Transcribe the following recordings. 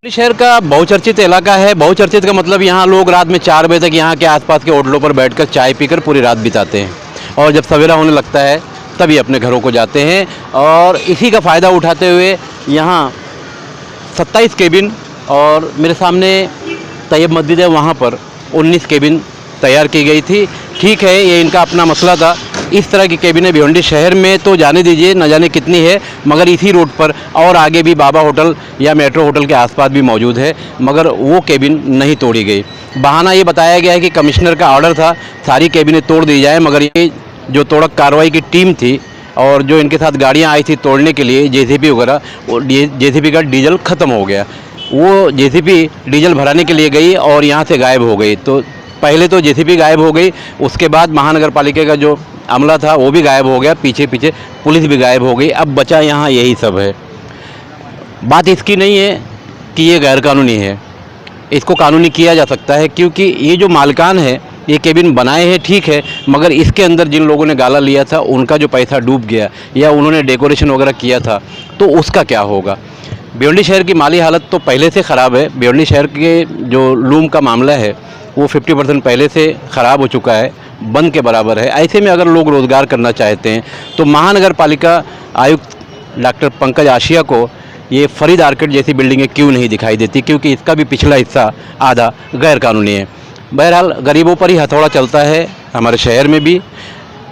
शहर का बहुचर्चित इलाका है। बहुचर्चित का मतलब यहाँ लोग रात में 4 बजे तक यहाँ के आसपास के होटलों पर बैठकर चाय पीकर पूरी रात बिताते हैं और जब सवेरा होने लगता है तभी अपने घरों को जाते हैं। और इसी का फ़ायदा उठाते हुए यहाँ 27 केबिन और मेरे सामने तैयब मस्जिद है, वहाँ पर 19 केबिन तैयार की गई थी। ठीक है, ये इनका अपना मसला था। इस तरह की केबिनें भिवंडी शहर में तो जाने दीजिए, न जाने कितनी है, मगर इसी रोड पर और आगे भी बाबा होटल या मेट्रो होटल के आसपास भी मौजूद है, मगर वो केबिन नहीं तोड़ी गई। बहाना ये बताया गया है कि कमिश्नर का ऑर्डर था सारी केबिनें तोड़ दी जाए, मगर ये जो तोड़क कार्रवाई की टीम थी और जो इनके साथ गाड़ियाँ आई थी तोड़ने के लिए JCB वगैरह, वो JCB का डीजल ख़त्म हो गया। वो JCB डीजल भराने के लिए गई और यहाँ से गायब हो गई। तो पहले तो JCB गायब हो गई, उसके बाद महानगर पालिका का जो अमला था वो भी गायब हो गया, पीछे पीछे पुलिस भी गायब हो गई। अब बचा यहाँ यही सब है। बात इसकी नहीं है कि ये गैरकानूनी है, इसको कानूनी किया जा सकता है, क्योंकि ये जो मालिकान है ये केबिन बनाए हैं ठीक है, मगर इसके अंदर जिन लोगों ने गाला लिया था उनका जो पैसा डूब गया या उन्होंने डेकोरेशन वगैरह किया था तो उसका क्या होगा। भिवंडी शहर की माली हालत तो पहले से ख़राब है। भिवंडी शहर के जो लूम का मामला है वो 50% पहले से ख़राब हो चुका है, बंद के बराबर है। ऐसे में अगर लोग रोज़गार करना चाहते हैं तो महानगर पालिका आयुक्त डॉक्टर पंकज आशिया को ये फरीद आर्किड जैसी बिल्डिंगें क्यों नहीं दिखाई देती, क्योंकि इसका भी पिछला हिस्सा आधा गैर कानूनी है। बहरहाल गरीबों पर ही हथौड़ा चलता है हमारे शहर में भी।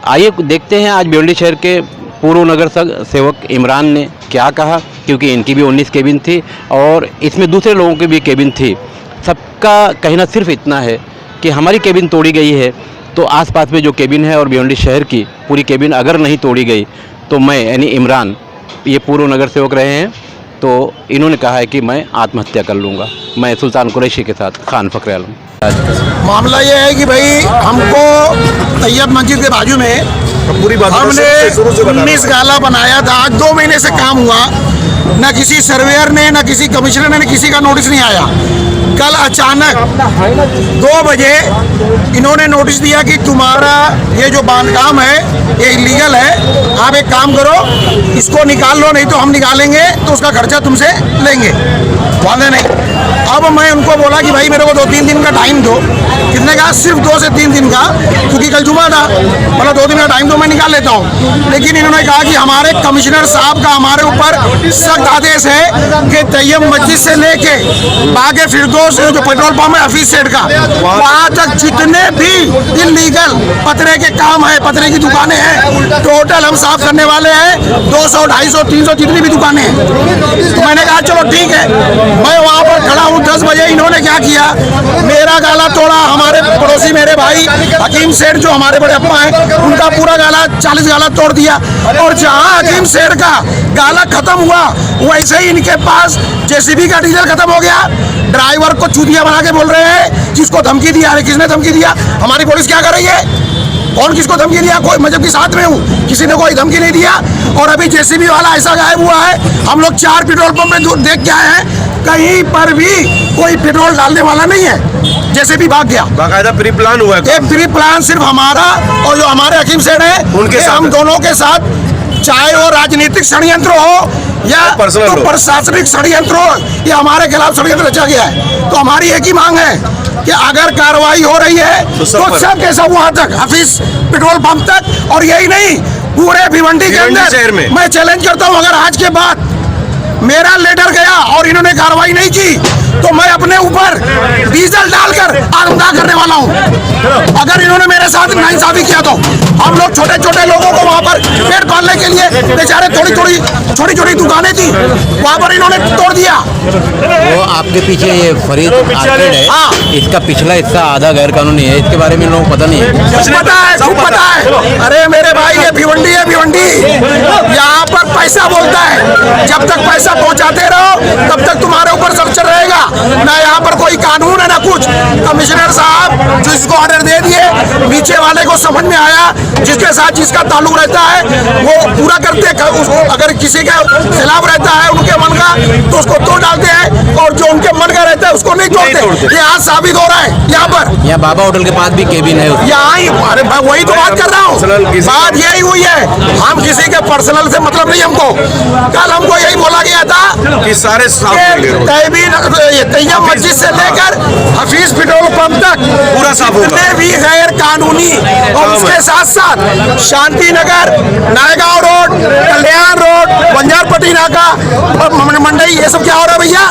आइए देखते हैं आज भिवंडी शहर के पूर्व नगर सेवक इमरान ने क्या कहा, क्योंकि इनकी भी 19 केबिन थी और इसमें दूसरे लोगों की भी केबिन थी। सबका कहना सिर्फ इतना है कि हमारी केबिन तोड़ी गई है तो आसपास में जो केबिन है और भिवंडी शहर की पूरी केबिन अगर नहीं तोड़ी गई तो मैं यानी इमरान, ये पूर्व नगर सेवक रहे हैं, तो इन्होंने कहा है कि मैं आत्महत्या कर लूँगा। मैं सुल्तान कुरैशी के साथ खान फखरे आलम। मामला ये है कि भाई हमको तैयब मस्जिद के बाजू में पूरी बात हमने 19 गाला बनाया था। आज 2 महीने से काम हुआ, न किसी सर्वेयर ने न किसी कमिश्नर ने किसी का नोटिस नहीं आया। कल अचानक 2 बजे इन्होंने नोटिस दिया कि तुम्हारा ये जो बांधकाम है ये इलीगल है, आप एक काम करो इसको निकाल लो, नहीं तो हम निकालेंगे तो उसका खर्चा तुमसे लेंगे। वादे नहीं। अब मैं उनको बोला कि भाई मेरे को 2-3 दिन का टाइम दो। कितने का? सिर्फ 2 से 3 दिन का, क्योंकि कल जुमा था। मतलब 2 दिन का टाइम तो मैं निकाल लेता हूँ। लेकिन इन्होंने कहा कि हमारे कमिश्नर साहब का हमारे ऊपर सख्त आदेश है कि तैयब मस्जिद से लेके बागे फिरदौस जो पेट्रोल पंप है हफीज सेठ का, वहाँ तक जितने भी इलीगल पतरे के काम है, पतरे की दुकानें हैं, टोटल हम साफ करने वाले हैं। 200, 250, 300 जितनी भी दुकानें हैं। तो मैंने कहा चलो ठीक है। मैं वहाँ पर खड़ा हूँ 10 बजे। इन्होंने क्या किया, मेरा गाला तोड़ा। हमारे पड़ोसी मेरे भाई हकीम सेठ जो हमारे बड़े अप्पा हैं, उनका पूरा गाला 40 गाला तोड़ दिया। और जहाँ हकीम सेठ का गाला खत्म हुआ वैसे ही इनके पास JCB का डीजल खत्म हो गया। ड्राइवर को चूतिया बना के बोल रहे हैं, जिसको धमकी दिया। अरे किसने धमकी दिया? हमारी पुलिस क्या कर रही है? कौन किसको धमकी दिया? कोई, मैं जबकि साथ में हूँ, किसी ने कोई धमकी नहीं दिया। और अभी JCB वाला ऐसा गायब हुआ है, हम लोग 4 पेट्रोल पंप में देख के आए हैं, कहीं पर भी कोई पेट्रोल डालने वाला नहीं है। JCB भाग गया। बाकायदा प्री प्लान हुआ है। एक प्री प्लान सिर्फ हमारा और जो हमारे हकीम सेठ है उनके साथ, हम दोनों के साथ, चाहे वो राजनीतिक षड्यंत्र हो या तो प्रशासनिक षड्यंत्र हो, ये हमारे खिलाफ षड्यंत्र रचा गया है। तो हमारी एक ही मांग है कि अगर कार्रवाई हो रही है तो सब के सब वहाँ तक, हफीज पेट्रोल पंप तक, और यही नहीं पूरे भिवंडी के अंदर। मैं चैलेंज करता हूँ, अगर आज के बाद मेरा लेटर गया और इन्होंने कार्रवाई नहीं की तो मैं अपने ऊपर डीजल डालकर आत्मदाह करने वाला हूं। अगर इन्होंने मेरे साथ नाइंसाफी किया तो हम लोग छोटे छोटे लोगों को वहां पर पेट पालने के लिए बेचारे छोटी छोटी दुकानें थी, वहां पर इन्होंने तोड़ दिया। वो आपके पीछे ये फरीद आर्किड है, हाँ। इसका पिछला हिस्सा आधा गैर कानूनी है, इसके बारे में लोगों को पता नहीं है। सब पता है। अरे मेरे भाई ये भिवंडी है, भिवंडी यहाँ पर पैसा बोलता है। जब तक पैसा पहुंचाते रहो, तब तक तुम्हारे ऊपर स्ट्रक्चर रहेगा। ना यहाँ पर कोई कानून है ना कुछ। कमिश्नर साहब जो इसको ऑर्डर दे दिए, नीचे वाले को समझ में आया, जिसके साथ जिसका ताल्लुक रहता है वो पूरा करते। अगर किसी के खिलाफ रहता है उनके मन का, तो उसको तोड़ डालते हैं, और जो उनके मन का रहता है उसको नहीं तोड़ते। ये आज साबित हो रहा है यहाँ पर। यहाँ बाबा होटल के पास भी केबिन है। यहाँ ही, अरे मैं वही तो बात कर रहा हूँ, बात यही हुई है। हम किसी के पर्सनल से मतलब नहीं हमको। कल हमको यही बोला गया था कि सारे तैयब मस्जिद से लेकर हफीज पेट्रोल पंप तक पूरा साफ होगा। जितने भी गैर कानूनी, और उसके साथ साथ शांति नगर, नायगांव रोड, कल्याण रोड, बंजारपट्टी नाका, मंडई, ये सब क्या हो रहा है भैया?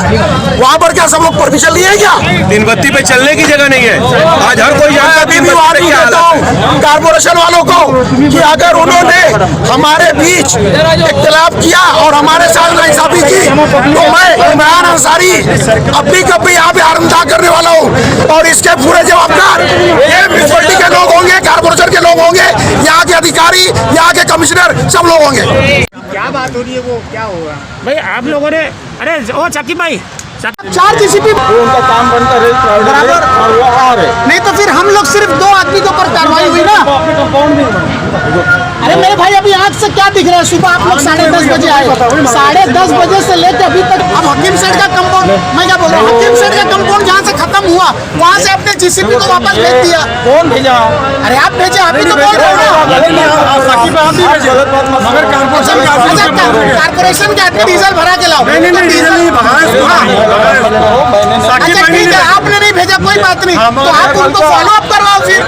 वहाँ पर क्या सब लोग परमिशन लिए हैं क्या? दिन बत्ती पे चलने की जगह नहीं है। आज हर कोई जानता है अभी भी वार्निंग देता हूँ कारपोरेशन वालों को कि अगर उन्होंने हमारे बीच इख्तिलाफ किया और हमारे साथ नाइंसाफी की, तो मैं इमरान अंसारी अपनी कभी यहाँ पे आरमदाग करने वाला हूँ, और इसके पूरे जवाबदार ये म्यूनिसिपैलिटी के लोग होंगे, कारपोरेशन के लोग होंगे, यहाँ के अधिकारी, यहाँ के कमिश्नर, सब लोग होंगे। क्या बात हो रही है, वो क्या होगा भाई? आप लोगों ने, अरे ओ चक्की भाई, 4 जीसीबी उनका काम बनता है बराबर, और वो आ रहे नहीं, तो फिर हम लोग सिर्फ 2 आदमी के ऊपर कार्रवाई हुई ना। अरे मेरे भाई, अभी आँख से क्या दिख रहा है? सुबह आप लोग 10:30 बजे आए, 10:30 बजे से लेकर अभी तक। अब हकीम सेठ का कंपाउंड, मैं क्या बोल रहा हूँ, हकीम सेठ का कंपाउंड जहाँ से खत्म हुआ, वहाँ से आपने जीसीबी को वापस भेज दिया। कौन भेजा? अरे आप भेजे, आप ही तो बोल रहे हो। कारपोरेशन के आदमी डीजल भरा के लाओ। अच्छा ठीक है, आपने नहीं भेजा, कोई बात नहीं, तो आप उनको फॉलो अप करवाओ फिर।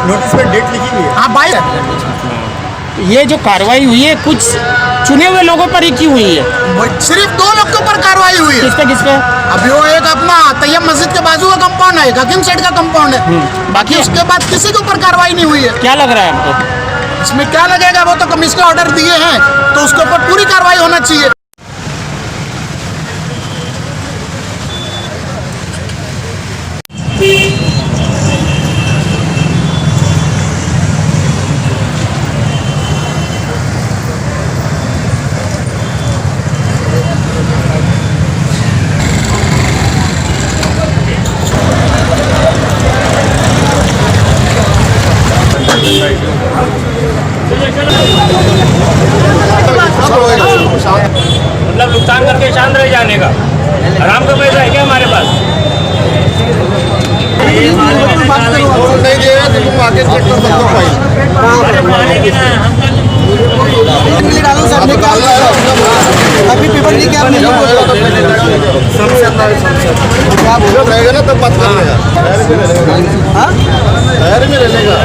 नोटिस में डेट लिखी हुई है। हाँ भाई, ये जो कार्रवाई हुई है कुछ चुने हुए लोगों पर ही की हुई है? सिर्फ 2 लोग के ऊपर कार्रवाई हुई है। किस पे? अभी वो एक अपना तैयब मस्जिद के बाजू का कंपाउंड है, एक हकीम सेठ का कंपाउंड है, बाकी उसके बाद किसी के ऊपर कार्रवाई नहीं हुई है। क्या लग रहा है आपको? इसमें क्या लगेगा, वो तो कमिश्नर ऑर्डर दिए हैं, तो उसके ऊपर पूरी कार्रवाई होना चाहिए। मतलब नुकसान करके शांत रह जाने का आराम का पैसा है क्या हमारे पास? नहीं दे रहे तो तुम आगे चेक कर सकते हो भाई। अभी पेपर जी क्या रहेगा ना, तब बात कर लेगा। शहर में रहेगा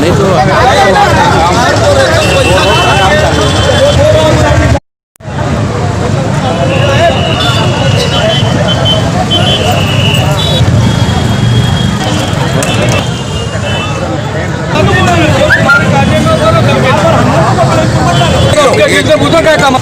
नहीं तो क्या काम।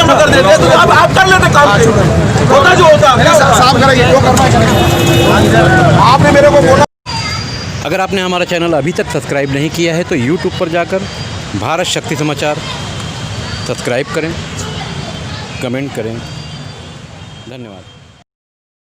कर देते तो अब आप कर लेते काम, होता जो होता साफ करेंगे, जो करना करेंगे। आपने मेरे को बोला। अगर आपने हमारा चैनल अभी तक सब्सक्राइब नहीं किया है तो YouTube पर जाकर भारत शक्ति समाचार सब्सक्राइब करें, कमेंट करें। धन्यवाद।